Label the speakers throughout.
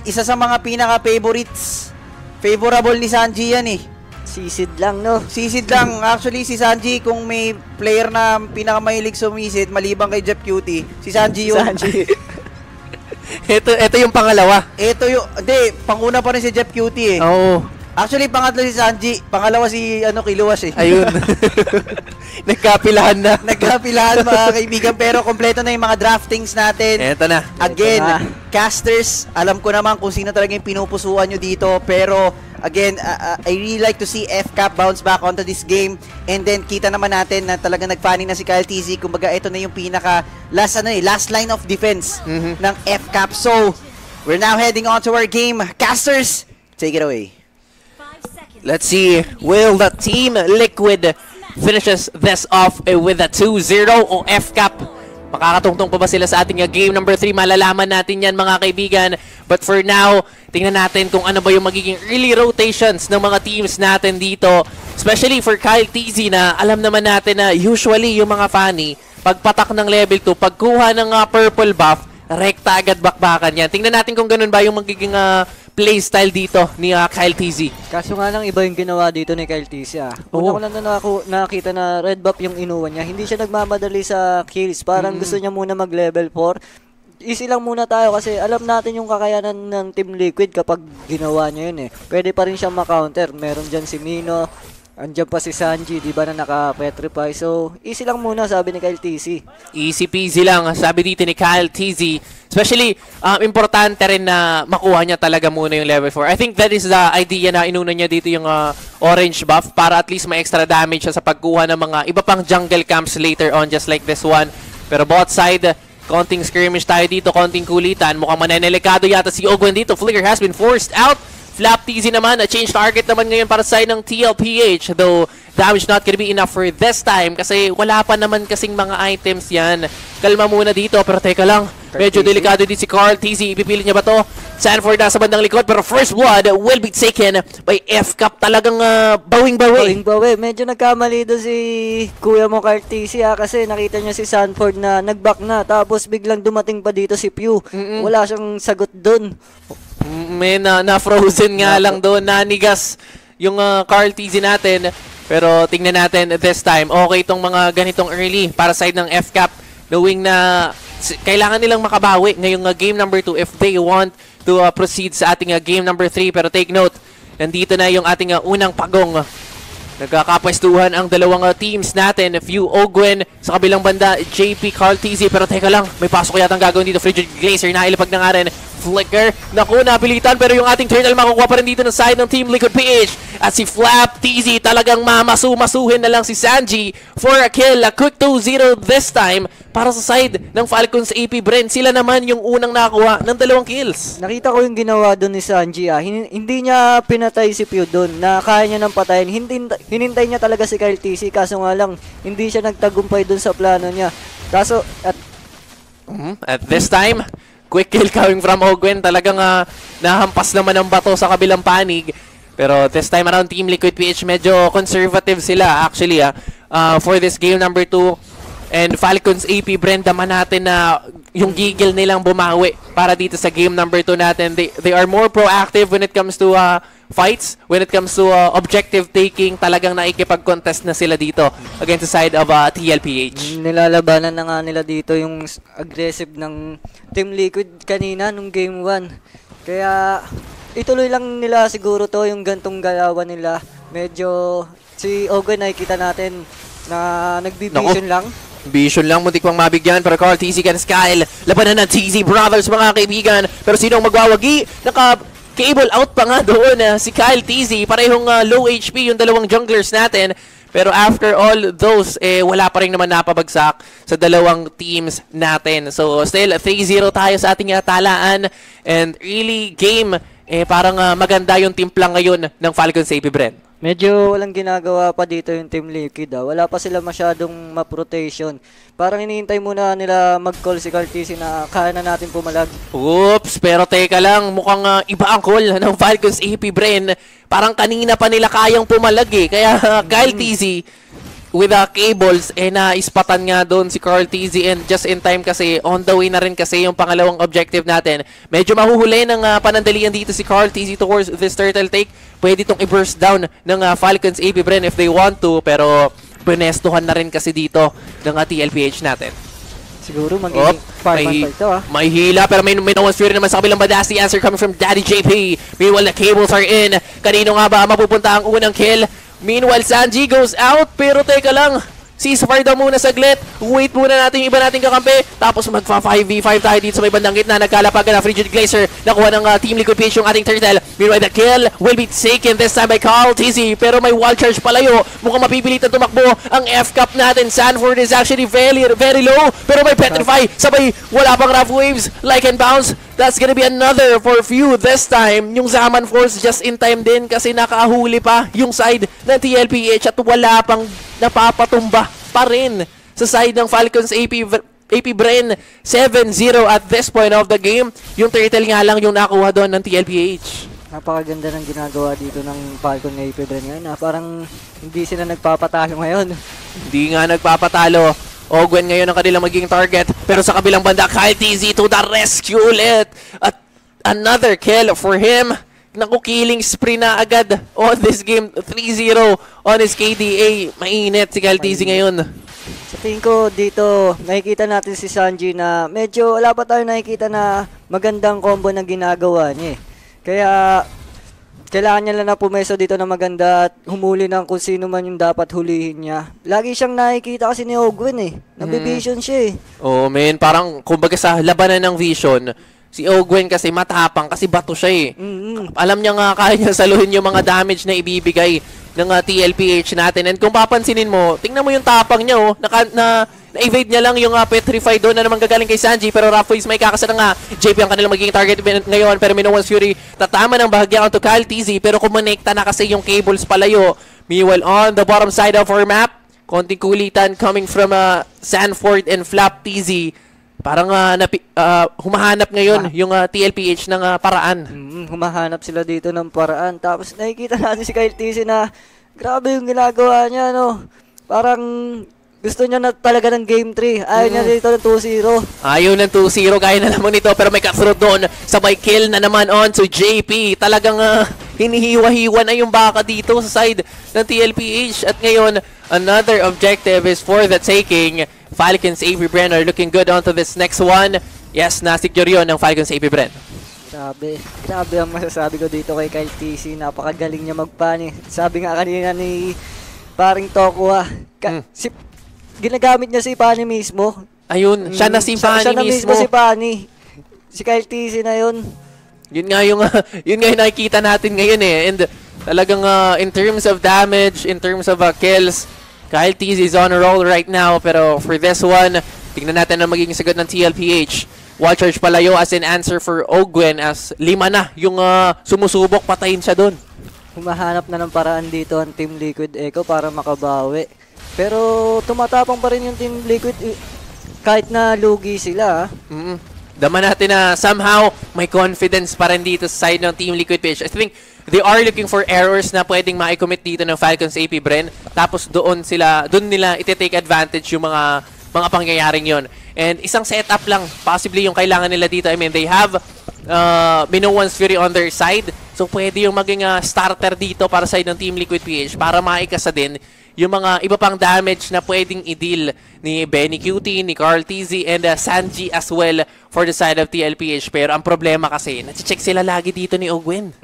Speaker 1: Isa sa mga pinaka-favorites. Favorable ni Sanji yan eh.
Speaker 2: Sisid lang, no?
Speaker 1: Sisid lang. Actually, si Sanji, kung may player na pinakamahilig sumisid, maliban kay Jeff Cutie, si Sanji yun.
Speaker 2: Sanji.
Speaker 3: ito yung pangalawa.
Speaker 1: Hindi, panguna pa rin si Jeff Cutie eh.
Speaker 3: Oo.
Speaker 1: Actually, pangatlo si Sanji. Pangalawa si Kiluwas eh.
Speaker 3: Ayun. Nagkapilahan na.
Speaker 1: Nagkapilahan mga kaibigan. Pero kompleto na yung mga draftings natin.
Speaker 3: Eto na.
Speaker 1: Again, casters, alam ko naman kung sino talaga yung pinupusuan nyo dito. Pero, again, I really like to see FCAP bounce back onto this game. And then, kita naman natin na talaga nagfanning na si Kyle TZ. Kumbaga, ito na yung pinaka last line of defense ng FCAP. So, we're now heading on to our game. Casters, take it away.
Speaker 3: Let's see, will the Team Liquid finishes this off with a 2-0 o FCAP? Makakatungtong pa ba sila sa ating game number 3? Malalaman natin yan mga kaibigan. But for now, tingnan natin kung ano ba yung magiging early rotations ng mga teams natin dito. Especially for Kyle TZ na alam naman natin na usually yung mga Fanny, pagpatak ng level 2, pagkuha ng purple buff, rekta agad bakbakan yan. Tingnan natin kung ganun ba yung magiging playstyle dito ni Kyle TZ.
Speaker 2: Kaso nga lang iba yung ginawa dito ni Kyle TZ. Una ko lang nakita na red buff yung inuwan niya. Hindi siya nagmamadali sa kills. Parang gusto niya muna mag-level 4. Easy lang muna tayo kasi alam natin yung kakayanan ng Team Liquid kapag ginawa niya yun eh. Pwede pa rin siyang ma-counter. Meron dyan si Mino. Andiyan pa si Sanji, di ba, na naka-petrify. So, easy lang muna, sabi ni Kyle TZ.
Speaker 3: Easy peasy lang, sabi dito ni Kyle TZ. Especially, importante rin na makuha niya talaga muna yung level 4. I think that is the idea na inuna niya dito yung orange buff para at least may extra damage siya sa pagkuha ng mga iba pang jungle camps later on, just like this one. Pero bot side, konting skirmish tayo dito, konting kulitan. Mukhang manenelikado yata si Ogwen dito. Flicker has been forced out. Flap TZ naman, a change target naman ngayon para sa side ng TLPH. Though, damage not gonna be enough for this time kasi wala pa naman kasing mga items yan. Kalma muna dito, pero teka lang. Medyo delikado din si Carl TZ. Ipipilit niya ba to? Sanford nasa bandang likod, pero first blood will be taken by FCAP. Talagang bawing-bawi.
Speaker 2: Bawing-bawi. Medyo nagkamali doon si kuya mo Carl TZ kasi nakita niya si Sanford na nag-back na. Tapos biglang dumating pa dito si Pew. Wala siyang sagot doon.
Speaker 3: May na-frozen nga lang doon, nanigas yung Carl TZ natin. Pero tingnan natin this time, okay itong mga ganitong early para side ng FCAP, knowing na kailangan nilang makabawi ngayong game number 2 if they want to proceed sa ating game number 3. Pero take note, nandito na yung ating unang pagong. Nagkakapwestuhan ang dalawang teams natin. Few Ogwen sa kabilang banda, JP Carl TZ. Pero teka lang, may pasok yata ang gagawin dito. Frigid Glacier na ilapag na nga rin. Flicker, naku, napilitan. Pero yung ating turtle makukuha pa rin dito ng side ng Team Liquid PH. At si Flap TZ talagang mamasuhin na lang si Sanji for a kill. A quick 2-0 this time para sa side ng Falcons AP Bren. Sila naman yung unang nakakuha ng 2 kills.
Speaker 2: Nakita ko yung ginawa doon ni Sanji. Hindi niya pinatay si Pew doon na kaya niya nang patayin. Hinintay niya talaga si Kyle TZ. Kaso nga lang, hindi siya nagtagumpay doon sa plano niya. Kaso,
Speaker 3: at this time, quick kill coming from Ogwen. Talagang nahampas naman ang bato sa kabilang panig. Pero this time around, Team Liquid PH medyo conservative sila actually for this game number 2. And Falcons AP, Brenda man natin na yung gigil nilang bumawi para dito sa game number 2 natin. They are more proactive when it comes to fights, when it comes to objective taking. Talagang naikipag-contest na sila dito against the side of TLPH.
Speaker 2: Nilalabanan na nga nila dito yung aggressive ng Team Liquid kanina nung game 1. Kaya ituloy lang nila siguro to yung gantong galawan nila. Medyo si Ogwen nakikita natin na nagbi-vision lang.
Speaker 3: Vision lang, muntik pang mabigyan. Pero Carl TZ against Kyle. Labanan ng TZ Brothers mga kaibigan. Pero sino ang magwawagi? Cable out pa nga doon si Kyle TZ. Parehong low HP yung dalawang junglers natin. Pero after all those, wala pa rin naman napabagsak sa dalawang teams natin. So still 3-0 tayo sa ating talaan. And really game, parang maganda yung timplang ngayon ng Falcons AP Bren.
Speaker 2: Medyo walang ginagawa pa dito yung Team Liquid. Wala pa sila masyadong ma-protection. Parang hinihintay muna nila mag-call si Carl TZ na kaya na natin pumalag.
Speaker 3: Oops, pero teka lang, mukhang iba ang call ng Falcons AP Bren. Parang kanina pa nila kayang pumalag Kaya Kyle TZ, with cables, naispatan nga doon si Carl TZ, and just in time kasi, on the way na rin kasi yung pangalawang objective natin. Medyo mahuhuli ng panandalian dito si Carl TZ towards this turtle take. Pwede itong i-burst down ng Falcons AP Bren if they want to, pero pinestuhan na rin kasi dito ng TLPH natin.
Speaker 2: Siguro magiging
Speaker 3: may, may hila, pero may no one's fury naman sa kabilang banda. The answer coming from Daddy JP. Meanwhile, the cables are in. Kanino nga ba mapupunta ang unang kill? Meanwhile, Sanji goes out, pero teka lang, ceasefire daw muna saglit. Wait muna natin yung iba nating kakampi. Tapos magfa 5v5 tayo dito sa may bandang gitna. Nagkalapagan na Frigid Glacier. Nakuha ng Team Liquid PH yung ating turtle. Meanwhile, the kill will be taken this time by Carl TZ. Pero may wall charge palayo. Mukhang mapipilitan tumakbo ang F-Cup natin. Sanford is actually very, very low. Pero may Petrify. Sabay, wala pang Rough Waves. Like and bounce. That's gonna be another for few this time. Yung Zaman Force just in time din kasi nakahuli pa yung side ng TLPH at wala pang napapatumba pa rin sa side ng Falcons AP Bren. 7-0 at this point of the game. Yung turtle nga lang yung nakuha doon ng TLPH.
Speaker 2: Napakaganda ng ginagawa dito ng Falcon AP Bren ngayon. Parang hindi sila nagpapatalo ngayon.
Speaker 3: Hindi nga nagpapatalo. Ogwen ngayon ang kanilang magiging target. Pero sa kabilang banda, Kyle TZ to the rescue ulit. At another kill for him. Naku, killing spree na agad on this game. 3-0 on his KDA. Mainit si Kyle TZ ngayon.
Speaker 2: Sa tingin ko dito, nakikita natin si Sanji na medyo wala pa tayo nakikita na magandang combo na ginagawa niya. Kaya kailangan niya lang na pumeso dito na maganda at humuli ng kung sino man yung dapat hulihin niya. Lagi siyang nakikita kasi ni Ogwen Nabivision siya
Speaker 3: Oh man, parang kumbaga sa labanan ng vision, si Ogwen kasi matapang kasi bato siya Alam niya nga kaya niya saluhin yung mga damage na ibibigay ng TLPH natin. And kung papansinin mo, tingnan mo yung tapang niya na-evade niya lang yung Petrify doon na naman gagaling kay Sanji, pero Rough Waves may kakasana nga. JP ang kanilang magiging target ngayon, pero Minowan's Fury tatama ng bahagya onto Kyle TZ, pero kumonekta na kasi yung cables palayo. Meanwhile, on the bottom side of our map, konting kulitan coming from Sanford and Flap TZ. Parang humahanap ngayon yung TLPH ng paraan.
Speaker 2: Humahanap sila dito ng paraan. Tapos nakikita natin si Kyle TZ na grabe yung ginagawa niya, Parang gusto niya na talaga ng Game 3. Ayaw niya dito ng 2-0.
Speaker 3: Ayaw ng 2-0. Kaya na naman ito. Pero may cut-through doon. Sabay kill na naman on to JP. Talagang hinihiwa-hiwa na yung baka dito sa side ng TLPH. At ngayon, another objective is for the taking. Falcons AP Bren are looking good onto this next one. Yes, na-secure yun ng Falcons AP Bren.
Speaker 2: Grabe ang masasabi ko dito kay Kyle TZ. Napakagaling niya magpani. Sabi nga kanina ni paring Toku ginagamit niya si Pani mismo.
Speaker 3: Ayun, siya na si Pani
Speaker 2: siya na mismo si Pani. Si Kyle TZ na yun.
Speaker 3: Yun nga yung nakikita natin ngayon And talagang in terms of damage, in terms of kills, Kyle TZ is on a roll right now. Pero for this one, tingnan natin ang magiging sagot ng TLPH. Wall charge palayo as an answer for Ogwen as 5 na yung sumusubok, patayin siya doon.
Speaker 2: Humahanap na ng paraan dito ang Team Liquid Echo para makabawi. Pero tumatapang pa rin yung Team Liquid kahit na lugi sila.
Speaker 3: Dama natin na somehow may confidence pa rin dito sa side ng Team Liquid PH. I think they are looking for errors na pwedeng ma-commit dito ng Falcons AP Bren. Tapos doon nila iti-take advantage yung mga pangyayaring yon. And isang setup lang possibly yung kailangan nila dito. I mean, they have Minowan's Fury on their side. So pwede yung maging starter dito para side ng Team Liquid PH para maikasa din yung mga iba pang damage na pwedeng i-deal ni Benny Cutie, ni Carl TZ, and Sanji as well for the side of TLPH. Pero ang problema kasi, nati-check sila lagi dito ni Ogwen.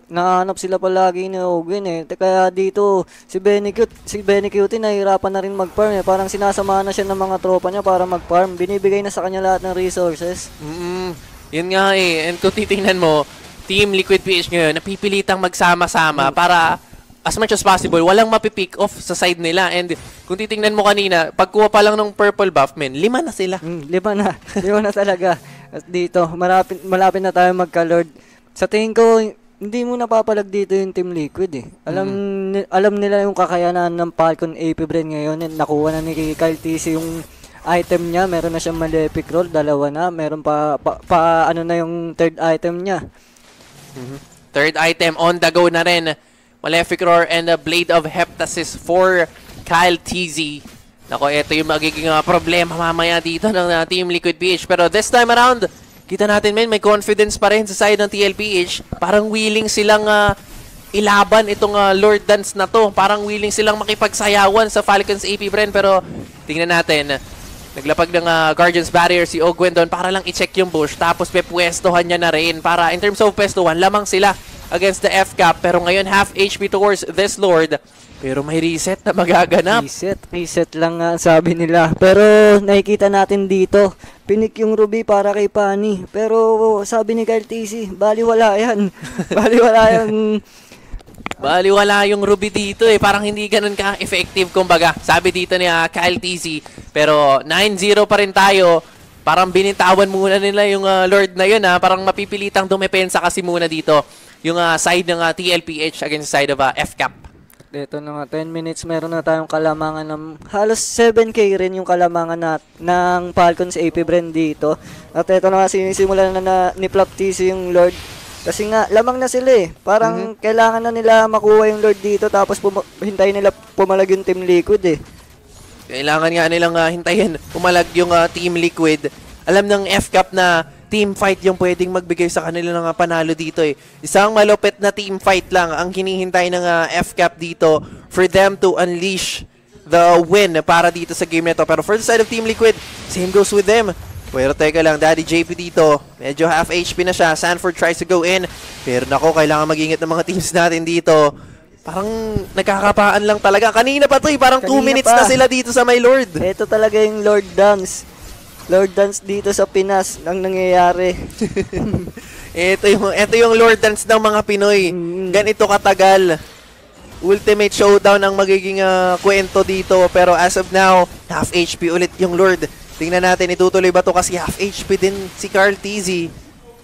Speaker 2: Nahanap sila palagi ni Ogwen Kaya dito, si Benny Cutie nahihirapan na rin mag-farm Parang sinasama na siya ng mga tropa niya para mag-farm. Binibigay na sa kanya lahat ng resources.
Speaker 3: Yun nga And kung titingnan mo, Team Liquid PH ngayon, napipilitang magsama-sama para as much as possible, walang mapipick off sa side nila. And kung titingnan mo kanina, pagkuha pa lang ng purple buff, 5 na sila.
Speaker 2: 5 na talaga. At dito, malapit na tayo magka-lord. Sa tingin ko, hindi mo napapalag dito yung Team Liquid Alam nila yung kakayanan ng Falcon AP Bren ngayon. And nakuha na ni Kyle TZ yung item niya. Meron na siyang Malefic Roll, 2 na. Meron pa ano na yung third item niya.
Speaker 3: Third item on the go na rin. Malefic Roar and a Blade of Heptasis for Kyle TZ. Nako, ito yung magiging problema mamaya dito ng Team Liquid PH. Pero this time around, kita natin may confidence pa rin sa side ng TLPH. Parang willing silang ilaban itong Lord Dance na to. Parang willing silang makipagsayawan sa Falcons AP Bren. Pero tingnan natin, naglapag ng Guardian's Barrier si Ogwen doon para lang i-check yung bush. Tapos pepwestohan niya na rin. Para in terms of pwestuhan, lamang sila against the FCAP. Pero ngayon half HP towards this Lord. Pero may reset na magaganap.
Speaker 2: Reset lang nga sabi nila. Pero nakikita natin dito, pinik yung Ruby para kay Pani. Pero sabi ni Kyle TC, baliwala yan.
Speaker 3: Baliwala yung Ruby dito Parang hindi ganun ka-effective kumbaga. Sabi dito ni Kyle TC. Pero 9-0 pa rin tayo. Parang binitawan muna nila yung Lord na yun Parang mapipilitang dumepensa kasi muna dito. Yung side ng TLPH against the side of FCAP.
Speaker 2: Ito na nga, 10 minutes, meron na tayong kalamangan ng halos 7k rin yung kalamangan ng Falcons AP Bren dito. At ito na nga, sinisimulan na ni Flop TC yung Lord. Kasi nga, lamang na sila Parang kailangan na nila makuha yung Lord dito tapos hintayin nila pumalag yung Team Liquid
Speaker 3: Kailangan nga nilang hintayin pumalag yung Team Liquid. Alam ng FCAP na team fight yung pwedeng magbigay sa kanila ng panalo dito Isang malupit na team fight lang ang hinihintay ng FCAP dito for them to unleash the win para dito sa game nito. Pero for the side of Team Liquid, same goes with them. Pero teka lang, Daddy JP dito, medyo half HP na siya. Sanford tries to go in. Pero nako, kailangan mag-ingat ng mga teams natin dito. Parang nagkakapaan lang talaga. Kanina pa parang 2 minutes na sila dito sa my Lord.
Speaker 2: Ito talaga yung Lord Dance. Lord Dance dito sa Pinas ang nangyayari.
Speaker 3: ito yung Lord Dance ng mga Pinoy. Ganito katagal. Ultimate Showdown ang magiging kwento dito. Pero as of now, half HP ulit yung Lord. Tingnan natin, itutuloy ba to kasi half HP din si Carl TZ.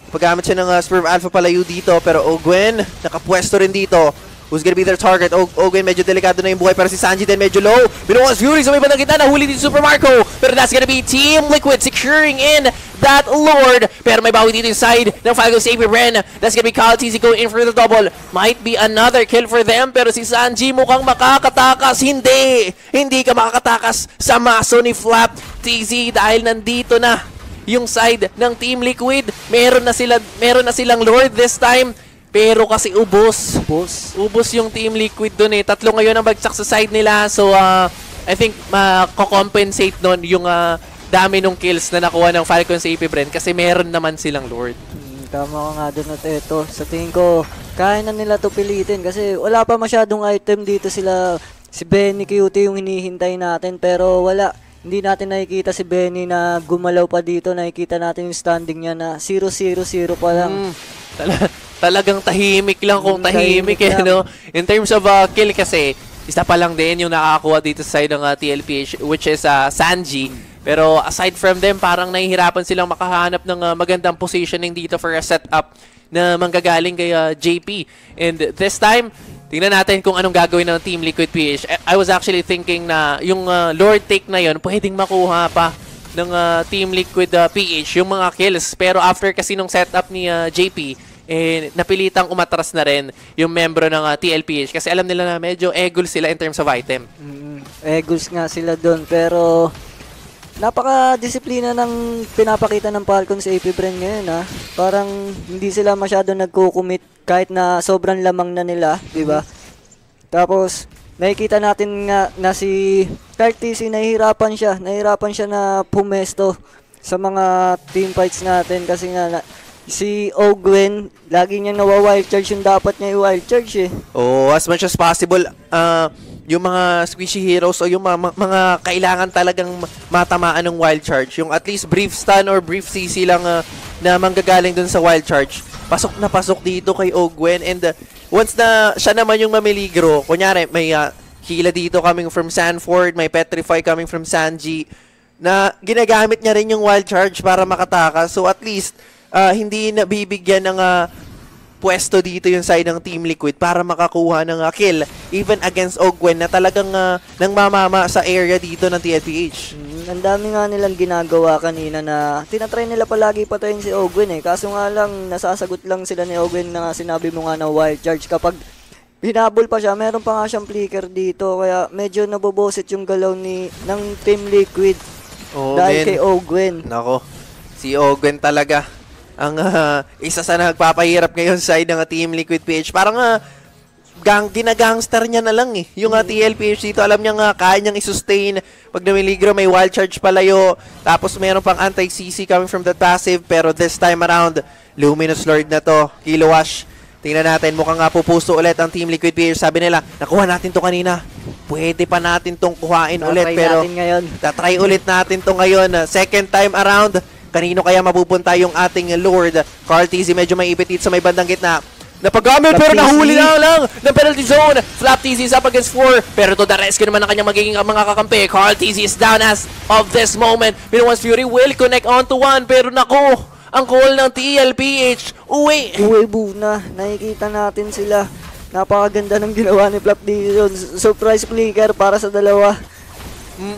Speaker 3: Paggamit siya ng Swerve Alpha palayo dito. Pero Ogwen, nakapwesto rin dito. Who's gonna be their target? Ogwen, medyo delikado na yung buhay. Pero si Sanji din medyo low. Binuwas Fury sa may bandang gitna. Nahuli dito Super Marco. Pero that's gonna be Team Liquid securing in that Lord. Pero may bawi dito inside ng Falcons AP Bren. That's gonna be Kyle TZ going in for the double. Might be another kill for them. Pero si Sanji mukhang makakatakas. Hindi ka makakatakas sa maso ni Flap TZ dahil nandito na yung side ng Team Liquid. Meron na silang Lord this time. Pero kasi ubos yung Team Liquid dun Tatlo ngayon ang bagsak sa side nila. So, I think mako-compensate nun yung dami ng kills na nakuha ng Falcons AP Bren kasi meron naman silang Lord.
Speaker 2: Tama ka nga dun at ito. Sa tingin ko, kaya na nila to pilitin kasi wala pa masyadong item dito sila. Si Benny Cutie yung hinihintay natin pero wala. Hindi natin nakikita si Benny na gumalaw pa dito. Nakikita natin yung standing niya na 0-0-0 pa lang.
Speaker 3: Talagang tahimik lang kung tahimik no? In terms of kill kasi, isa pa lang din yung nakakakuha dito sa side ng TLPH which is Sanji. Pero aside from them, parang nahihirapan silang makahanap ng magandang positioning dito for a setup na manggagaling kay JP. And this time, tingnan natin kung anong gagawin ng Team Liquid PH. I was actually thinking na yung Lord take na yon pwedeng makuha pa ng Team Liquid PH yung mga kills. Pero after kasi nung setup ni JP, napilitang umatras na rin yung membro ng TLPH kasi alam nila na medyo egol sila in terms of item.
Speaker 2: Eagles nga sila doon pero napaka-disiplina ng pinapakita ng Falcons AP Bren ngayon Parang hindi sila masyado nagko-commit kahit na sobrang lamang na nila, di ba? Tapos nakikita natin nga na si TC nahihirapan siya na pumesto sa mga team fights natin kasi nga si Ogwen, lagi niya nawa-wild charge yung dapat niya i-wild charge
Speaker 3: as much as possible, yung mga squishy heroes o yung mga kailangan talagang matamaan ng wild charge. Yung at least brief stun or brief CC lang na manggagaling dun sa wild charge. Pasok na pasok dito kay Ogwen and once na siya naman yung mamiligro, kunyari may hila dito coming from Sanford, may Petrify coming from Sanji, na ginagamit niya rin yung wild charge para makatakas. So at least, hindi na bibigyan ng pwesto dito yung side ng Team Liquid para makakuha ng kill even against Ogwen na talagang nang mamama sa area dito ng TLPH.
Speaker 2: Ang dami nga nilang ginagawa kanina na tinatry nila palagi patayin si Ogwen kaso nga lang nasasagot lang sila ni Ogwen na sinabi mo nga na wild charge kapag hinabol pa siya. Meron pa nga siyang flicker dito. Kaya medyo nabobosit yung galaw ng Team Liquid. Dahil kay Ogwen.
Speaker 3: Nako, si Ogwen talaga ang isa sa nagpapahirap ngayon side ng Team Liquid PH. Parang ginagangster niya na lang eh. Yung TLPH dito, alam niya nga, kaya niyang isustain. Pag namiligro, may wild charge palayo. Tapos meron pang anti-CC coming from that passive. Pero this time around, Luminous Lord na to. Kilowash. Tingnan natin, mukhang nga pupusto ulit ang Team Liquid PH. Sabi nila, nakuha natin to kanina. Pwede pa natin tong kuhain ulit. Pero tatry ulit natin to ngayon. Second time around, kanino kaya mapupunta yung ating Lord? Carl TZ medyo may ipit sa may bandang gitna. Napagamit pero nahuli na lang ng penalty zone. Flap TZ is up against 4. Pero to the rescue naman ng kanyang magiging mga kakampi. Carl TZ is down as of this moment. Minuan's Fury will connect on to 1. Pero nako, ang call ng TLPH, uwi
Speaker 2: Buna. Nakikita natin sila. Napakaganda ng ginawa ni Flap dito. Surprise flicker para sa dalawa.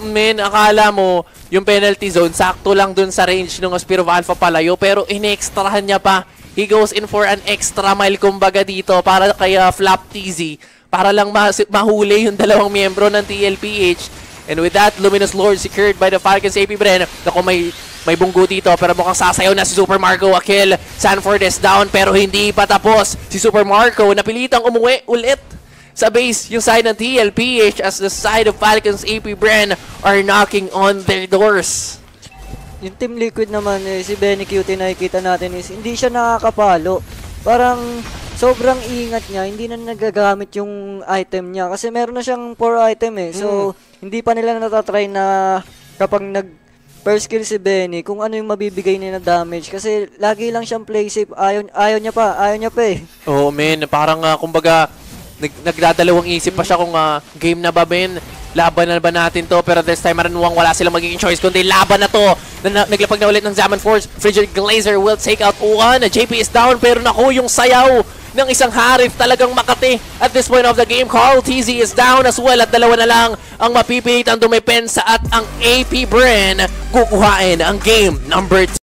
Speaker 3: Men, akala mo yung penalty zone sakto lang dun sa range ng Spear of Alpha palayo, pero in-extrahan niya pa. He goes in for an extra mile kumbaga dito para kay Flap TZ para lang mahuli yung dalawang miyembro ng TLPH. And with that, Luminous Lord secured by the Falcons AP Bren. Naku, may bunggo dito pero mukhang sasayaw na si Super Marco. Akil, Sanford is down pero hindi pa tapos. Si Super Marco napilitang umuwi ulit sa base yung side ng TLPH as the side of Falcons AP Bren are knocking on their doors.
Speaker 2: Yung Team Liquid naman, si Benny Cutie nakikita natin is hindi siya nakakapalo. Parang sobrang ingat niya, hindi na nagagamit yung item niya. Kasi meron na siyang 4 item eh. So, hindi pa nila natatry na kapag first kill si Benny, kung ano yung mabibigay niya na damage. Kasi lagi lang siyang play safe. Ayaw niya pa eh.
Speaker 3: Oo, men. Parang kumbaga, nagdadalawang isip pa siya kung game na ba, men. Laban na ba natin to? Pero this time Maranwang wala silang magiging choice kundi laban na to. Naglapag na ulit ng Zaman Force. Frigid Glazer will take out 1. JP is down pero naku yung sayaw ng isang Harif talagang makati. At this point of the game, Carl TZ is down as well at dalawa na lang ang mapipilitan dumepensa at ang AP Bren kukuhain ang game number 2.